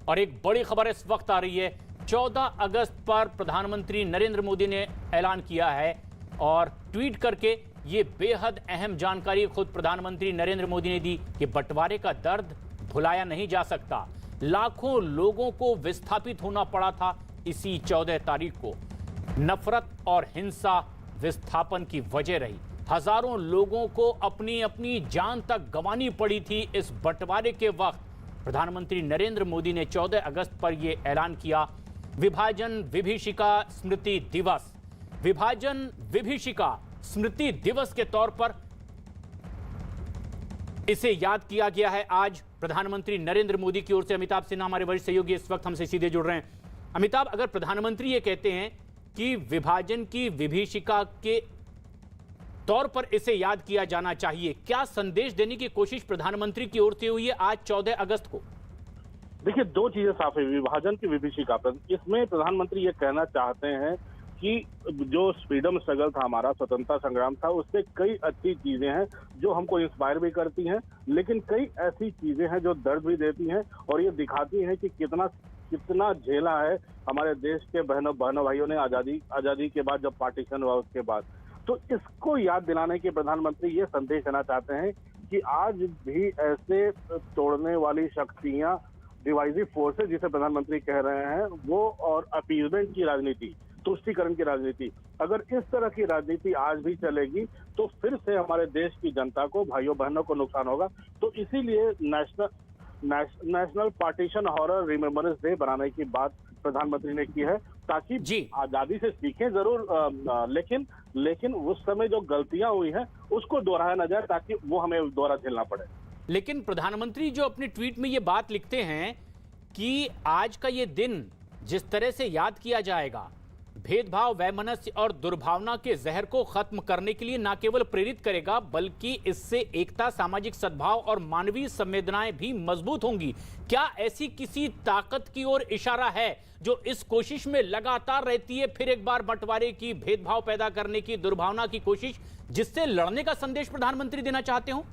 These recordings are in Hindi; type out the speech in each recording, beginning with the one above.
और एक बड़ी खबर इस वक्त आ रही है। 14 अगस्त पर प्रधानमंत्री नरेंद्र मोदी ने ऐलान किया है और ट्वीट करके ये बेहद अहम जानकारी खुद प्रधानमंत्री नरेंद्र मोदी ने दी कि बंटवारे का दर्द भुलाया नहीं जा सकता। लाखों लोगों को विस्थापित होना पड़ा था इसी 14 तारीख को। नफरत और हिंसा विस्थापन की वजह रही। हजारों लोगों को अपनी अपनी जान तक गंवानी पड़ी थी इस बंटवारे के वक्त। प्रधानमंत्री नरेंद्र मोदी ने 14 अगस्त पर यह ऐलान किया, विभाजन विभीषिका स्मृति दिवस। विभाजन विभीषिका स्मृति दिवस के तौर पर इसे याद किया गया है। आज प्रधानमंत्री नरेंद्र मोदी की ओर से अमिताभ सिन्हा हमारे वरिष्ठ सहयोगी इस वक्त हमसे सीधे जुड़ रहे हैं। अमिताभ, अगर प्रधानमंत्री ये कहते हैं कि विभाजन की विभीषिका के तौर पर इसे याद किया जाना चाहिए, क्या संदेश देने की कोशिश प्रधानमंत्री की ओर से हुई है आज 14 अगस्त को? देखिए, दो चीजें साफ है। विभाजन की विभीषिका पर इसमें प्रधानमंत्री ये कहना चाहते हैं कि जो फ्रीडम स्ट्रगल था, हमारा स्वतंत्रता संग्राम था, उससे कई अच्छी चीजें हैं जो हमको इंस्पायर भी करती हैं, लेकिन कई ऐसी चीजें हैं जो दर्द भी देती हैं और ये दिखाती हैं कि कितना झेला है हमारे देश के बहनों भाइयों ने आजादी के बाद, जब पार्टीशन हुआ उसके बाद। तो इसको याद दिलाने के प्रधानमंत्री ये संदेश देना चाहते हैं कि आज भी ऐसे तोड़ने वाली शक्तियां, डिवाइसिव फोर्सेस जिसे प्रधानमंत्री कह रहे हैं, वो और अपीजमेंट की राजनीति, तुष्टीकरण की राजनीति, अगर इस तरह की राजनीति आज भी चलेगी तो फिर से हमारे देश की जनता को, भाइयों बहनों को नुकसान होगा। तो इसीलिए national partition horror remembrance day बनाने की बात प्रधानमंत्री ने की है, ताकि आजादी से सीखें जरूर, लेकिन उस समय जो गलतियां हुई हैं उसको दोहराया न जाए, ताकि वो हमें दोबारा झेलना पड़े। लेकिन प्रधानमंत्री जो अपने ट्वीट में ये बात लिखते हैं कि आज का ये दिन जिस तरह से याद किया जाएगा, भेदभाव, वैमनस्य और दुर्भावना के जहर को खत्म करने के लिए न केवल प्रेरित करेगा, बल्कि इससे एकता, सामाजिक सद्भाव और मानवीय संवेदनाएं भी मजबूत होंगी। क्या ऐसी किसी ताकत की ओर इशारा है जो इस कोशिश में लगातार रहती है, फिर एक बार बंटवारे की, भेदभाव पैदा करने की, दुर्भावना की कोशिश, जिससे लड़ने का संदेश प्रधानमंत्री देना चाहते हो?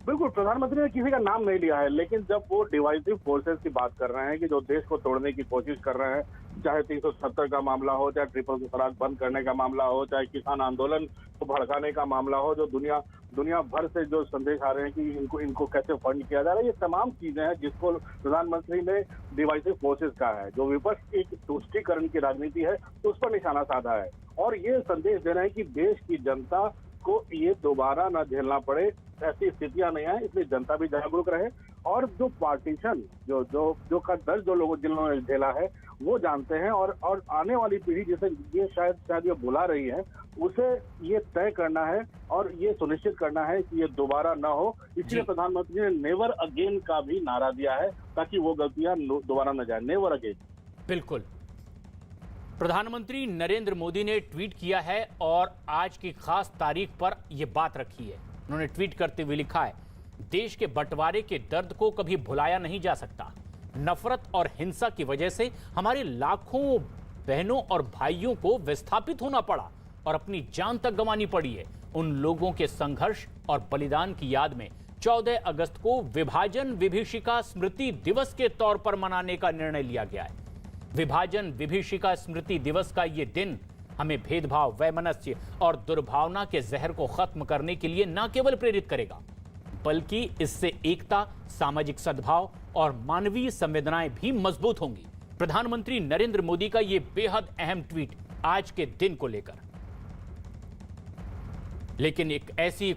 बिल्कुल, प्रधानमंत्री ने किसी का नाम नहीं लिया है, लेकिन जब वो डिवाइसिव फोर्सेस की बात कर रहे हैं कि जो देश को तोड़ने की कोशिश कर रहे हैं, चाहे 370 का मामला हो, चाहे ट्रिपल तलाक बंद करने का मामला हो, चाहे किसान आंदोलन को भड़काने का मामला हो, जो दुनिया भर से जो संदेश आ रहे हैं कि इनको कैसे फंड किया जा रहा है, ये तमाम चीजें हैं जिसको प्रधानमंत्री ने डिवाइसिव फोर्सेस कहा है। जो विपक्ष एक तुष्टीकरण की राजनीति है उस पर निशाना साधा है और ये संदेश दे रहे हैं कि देश की जनता को ये दोबारा न झेलना पड़े, ऐसी स्थितियां नहीं आए, इसलिए जनता भी जागरूक रहे। और जो पार्टीशन जो का दर्द जो लोगों जिन्होंने झेला है वो जानते हैं, और आने वाली पीढ़ी जिसे ये शायद ये भुला रही है, उसे ये तय करना है और ये सुनिश्चित करना है कि ये दोबारा न हो। इसलिए प्रधानमंत्री ने नेवर अगेन का भी नारा दिया है, ताकि वो गलतियां दोबारा न जाए। Never again. बिल्कुल, प्रधानमंत्री नरेंद्र मोदी ने ट्वीट किया है और आज की खास तारीख पर यह बात रखी है। उन्होंने ट्वीट करते हुए लिखा है, देश के बंटवारे के दर्द को कभी भुलाया नहीं जा सकता। नफरत और हिंसा की वजह से हमारे लाखों बहनों और भाइयों को विस्थापित होना पड़ा और अपनी जान तक गंवानी पड़ी है। उन लोगों के संघर्ष और बलिदान की याद में 14 अगस्त को विभाजन विभीषिका स्मृति दिवस के तौर पर मनाने का निर्णय लिया गया है। विभाजन विभीषिका स्मृति दिवस का ये दिन हमें भेदभाव, वैमनस्य और दुर्भावना के जहर को खत्म करने के लिए न केवल प्रेरित करेगा, बल्कि इससे एकता, सामाजिक सद्भाव और मानवीय संवेदनाएं भी मजबूत होंगी। प्रधानमंत्री नरेंद्र मोदी का यह बेहद अहम ट्वीट आज के दिन को लेकर। लेकिन एक ऐसी